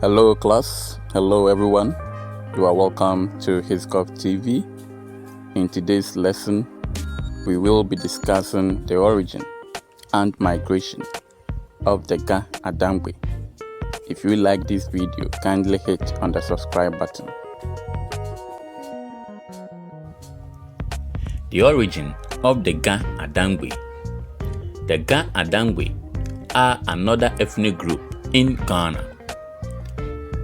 Hello class, hello everyone. You are welcome to Hiscop TV. In today's lesson, we will be discussing the origin and migration of the Ga-Adangbe. If you like this video, kindly hit on the subscribe button. The origin of the Ga-Adangbe. The Ga-Adangbe are another ethnic group in Ghana.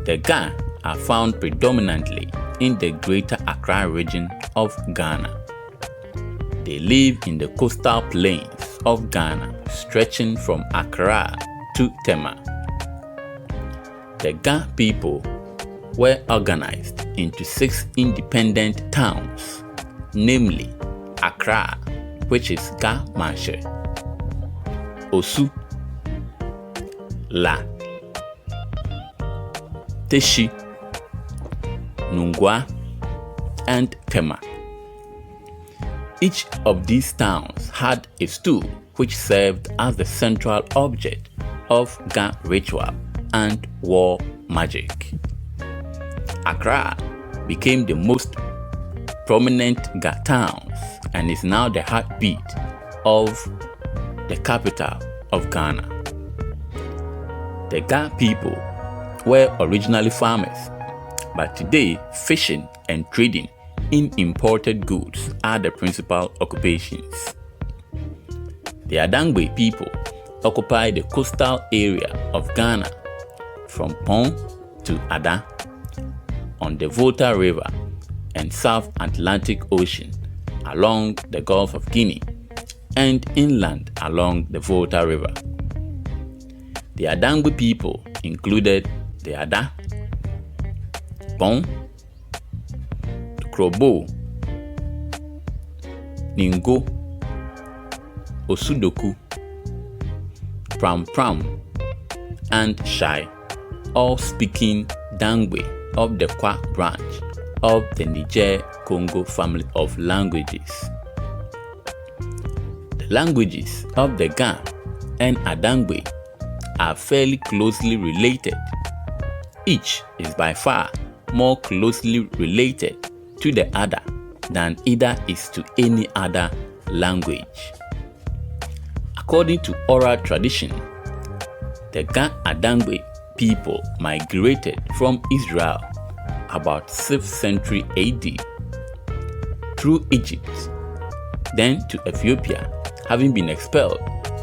The Ga are found predominantly in the Greater Accra region of Ghana. They live in the coastal plains of Ghana, stretching from Accra to Tema. The Ga people were organized into 6 independent towns, namely Accra, which is Ga Manche, Osu, La, Teshi, Nungwa, and Tema. Each of these towns had a stool which served as the central object of Ga ritual and war magic. Accra became the most prominent Ga towns and is now the heartbeat of the capital of Ghana. The Ga people were originally farmers, but today fishing and trading in imported goods are the principal occupations. The Adangbe people occupy the coastal area of Ghana from Pong to Ada on the Volta River and South Atlantic Ocean along the Gulf of Guinea and inland along the Volta River. The Adangbe people included the Ada, Pong, Krobo, Ningo, Osudoku, Pram, and Shai, all speaking Dangbe of the Kwa branch of the Niger-Congo family of languages. The languages of the Ga and Adangbe are fairly closely related. Each is by far more closely related to the other than either is to any other language. According to oral tradition, the Ga-Adangbe people migrated from Israel about 6th century AD through Egypt, then to Ethiopia, having been expelled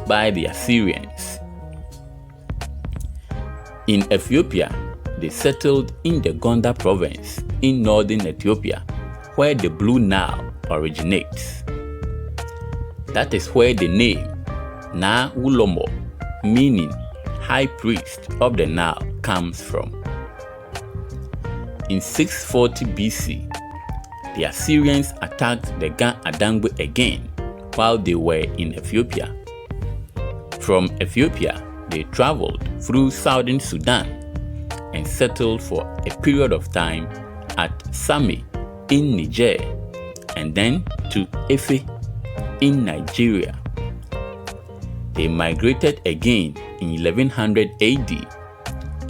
by the Assyrians. In Ethiopia, they settled in the Gondar province in northern Ethiopia, where the Blue Nile originates. That is where the name Na Ulomo, meaning high priest of the Nile, comes from. In 640 BC, the Assyrians attacked the Ga-Adangbe again while they were in Ethiopia. From Ethiopia, they traveled through southern Sudan and settled for a period of time at Same in Niger and then to Efe in Nigeria. They migrated again in 1100 AD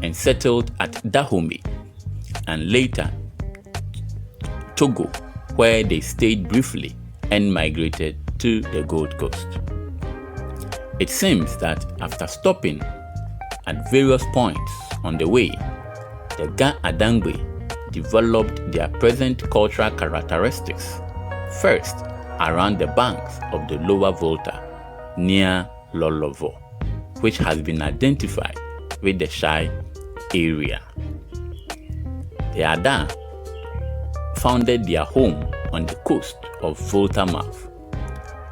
and settled at Dahomey and later Togo, where they stayed briefly and migrated to the Gold Coast. It seems that after stopping at various points on the way, the Ga-Adangbe developed their present cultural characteristics, first around the banks of the lower Volta near Lolovo, which has been identified with the Shai area. The Ada founded their home on the coast of Volta mouth.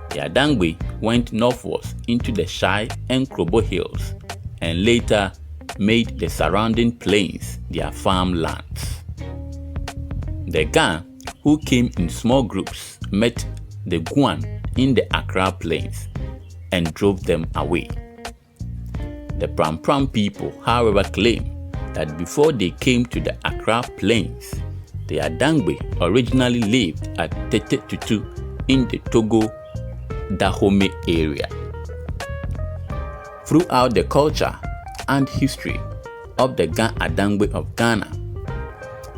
The Adangbe went northwards into the Shai and Krobo hills and later made the surrounding plains their farmlands. The Ga, who came in small groups, met the Guan in the Accra plains and drove them away. The Pram people, however, claim that before they came to the Accra plains, the Adangbe originally lived at Tete Tutu in the Togo Dahomey area. Throughout the culture and history of the Ga-Adangbe of Ghana,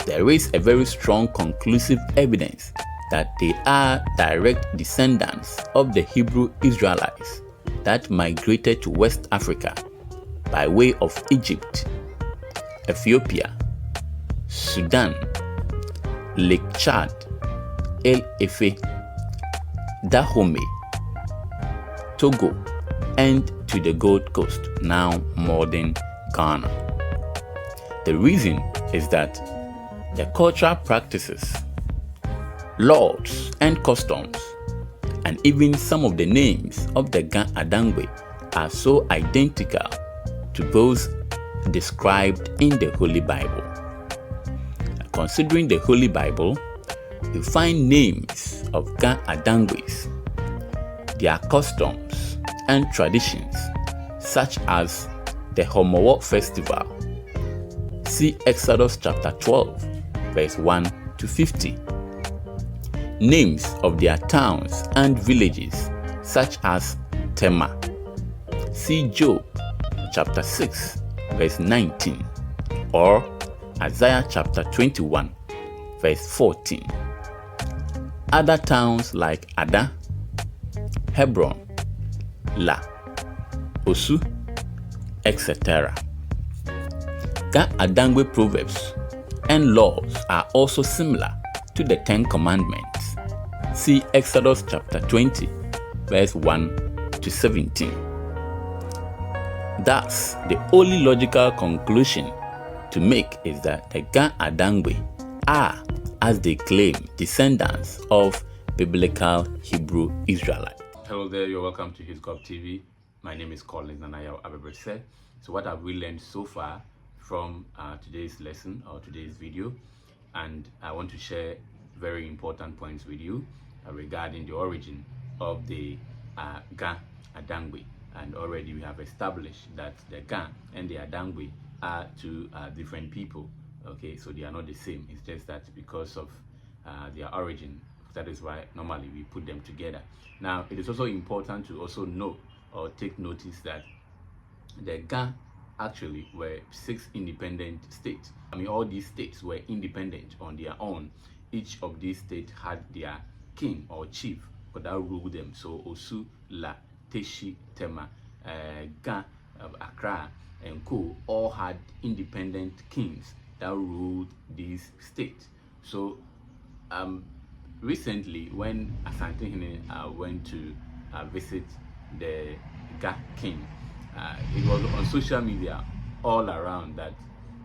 there is a very strong conclusive evidence that they are direct descendants of the Hebrew Israelites that migrated to West Africa by way of Egypt, Ethiopia, Sudan, Lake Chad, El Efe, Dahomey, Togo, and to the Gold Coast, now modern Ghana. The reason is that the cultural practices, laws, and customs, and even some of the names of the Ga-Adangbe are so identical to those described in the Holy Bible. Considering the Holy Bible, you find names of Ga-Adangbes, their customs and traditions, such as the Homowo Festival. See Exodus chapter 12, verse 1 to 50. Names of their towns and villages, such as Tema. See Job chapter 6, verse 19, or Isaiah chapter 21, verse 14. Other towns like Ada, Hebron, La, Osu, etc. Ga-Adangbe proverbs and laws are also similar to the Ten Commandments. See Exodus chapter 20, verse 1 to 17. Thus, the only logical conclusion to make is that the Ga-Adangbe are, as they claim, descendants of biblical Hebrew Israelites. Hello there, you're welcome to Hiscop TV. My name is Collins Nanayo Abebrese. So what have we learned so far from today's lesson or today's video? And I want to share very important points with you regarding the origin of the Ga-Adangbe. And already we have established that the Ga and the Adangbe are two different people. Okay, so they are not the same. It's just that because of their origin, that is why normally we put them together. Now, it is also important to also know or take notice that the Ga actually were 6 independent states. I mean, all these states were independent on their own. Each of these states had their king or chief that ruled them. So Osu, La, Teshi, Tema, Ga, Accra, and Co. all had independent kings that ruled these states. So recently, when Asante went to visit the Ga king, it was on social media all around that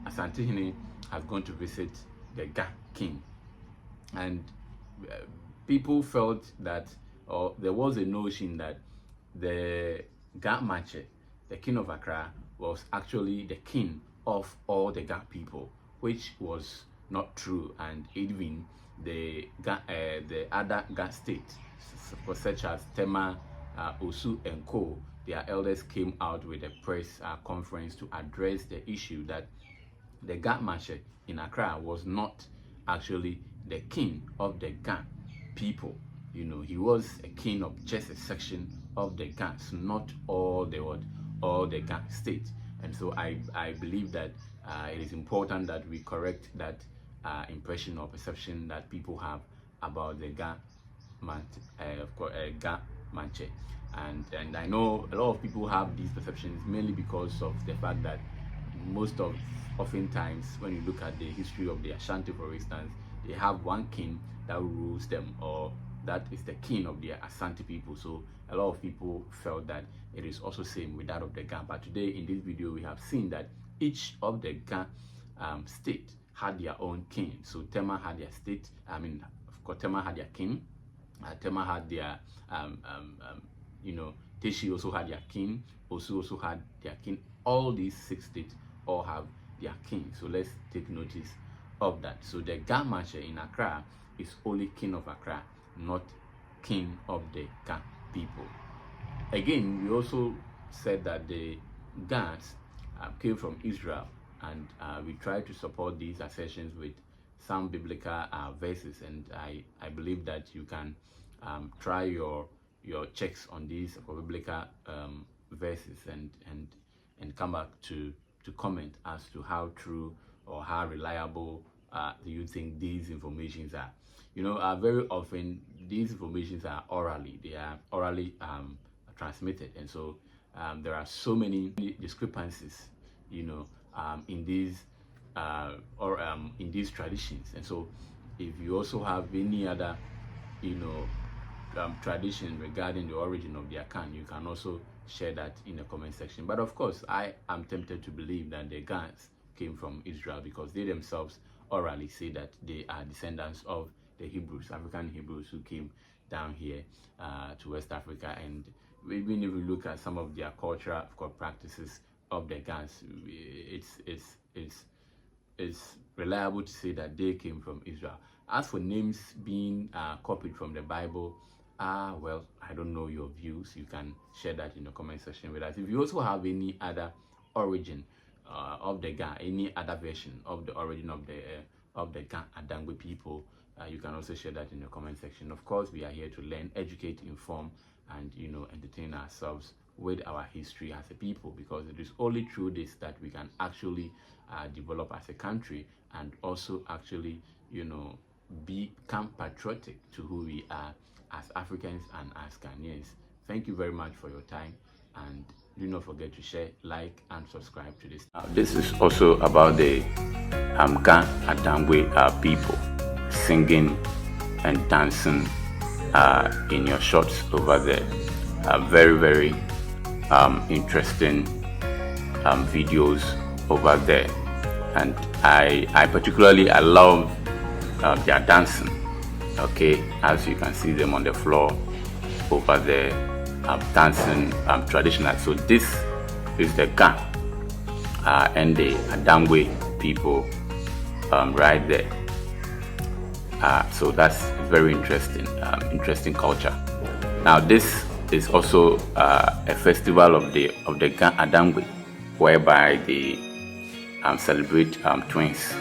Asante has gone to visit the Ga king, and people felt that, or there was a notion that the Ga Mache, the king of Accra, was actually the king of all the Ga people, which was not true. And even the other Ga states, such as Tema, Osu, and Co., their elders came out with a press conference to address the issue that the Ga Mache in Accra was not actually the king of the Ga people. You know, he was a king of just a section of the Ga, not all the Ga states. And so I believe that it is important that we correct that impression or perception that people have about the Ga Manche. And I know a lot of people have these perceptions mainly because of the fact that oftentimes when you look at the history of the Ashanti, for instance, they have one king that rules them, or that is the king of the Asante people. So a lot of people felt that it is also same with that of the Ga. But today in this video we have seen that each of the Ga state had their own king. So Tema had their state, of course Tema had their king, Tema had their Teshi also had their king, Osu also had their king. All these 6 states all have their king. So let's take notice of that. So the Ga Mache in Accra is only king of Accra, not king of the Ga people. Again, we also said that the Gas came from Israel, and we try to support these assertions with some biblical verses, and I believe that you can try your checks on these biblical verses and come back to to comment as to how true or how reliable do you think these informations are. Very often these informations are orally transmitted, and so there are so many discrepancies, in these in these traditions. And so if you also have any other tradition regarding the origin of the Akan, you can also share that in the comment section. But of course, I am tempted to believe that the Gans came from Israel, because they themselves orally say that they are descendants of the Hebrews, African Hebrews, who came down here to West Africa. And even if you look at some of their cultural practices of the Gans, it's reliable to say that they came from Israel. As for names being copied from the Bible, well, I don't know your views. You can share that in the comment section with us. If you also have any other origin of the Ga, any other version of the origin of the Ga-Adangbe people, you can also share that in the comment section. Of course, we are here to learn, educate, inform, and entertain ourselves with our history as a people, because it is only through this that we can actually develop as a country, and also actually become patriotic to who we are as Africans and as Ghanaians. Thank you very much for your time, and do not forget to share, like, and subscribe to this. This is also about the Ga-Adangbe people singing and dancing in your shots over there. Very, very interesting videos over there, and I particularly love their dancing. Okay, as you can see them on the floor over there, dancing traditional. So this is the Ga and the Adangbe people right there. So that's very interesting, interesting culture. Now this is also a festival of the Ga-Adangbe, whereby they celebrate twins.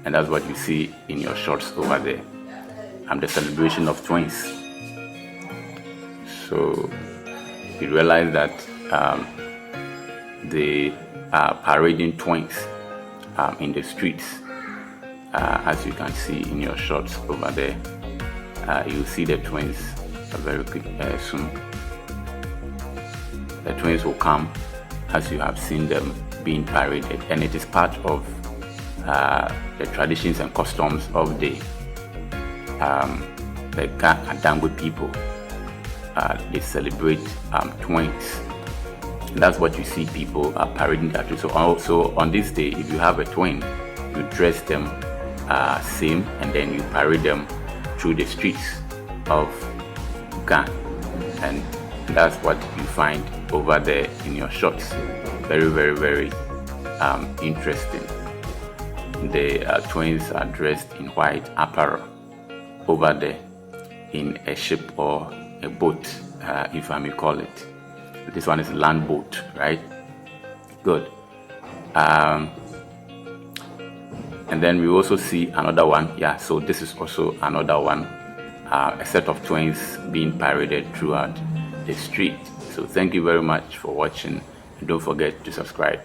And that's what you see in your shots over there. The celebration of twins. So you realize that they are parading twins in the streets, as you can see in your shots over there. You'll see the twins very quick soon. The twins will come, as you have seen them being paraded, and it is part of the traditions and customs of the Ga-Adangbe people. They celebrate twins. That's what you see people parading that. So also on this day, if you have a twin, you dress them same, and then you parade them through the streets of Ga, and that's what you find over there in your shots. Very, very, very interesting. The twins are dressed in white apparel over there in a ship or a boat, if I may call it. This one is a land boat, right? Good. And then we also see another one. Yeah, so this is also another one, a set of twins being paraded throughout the street. So thank you very much for watching, and don't forget to subscribe.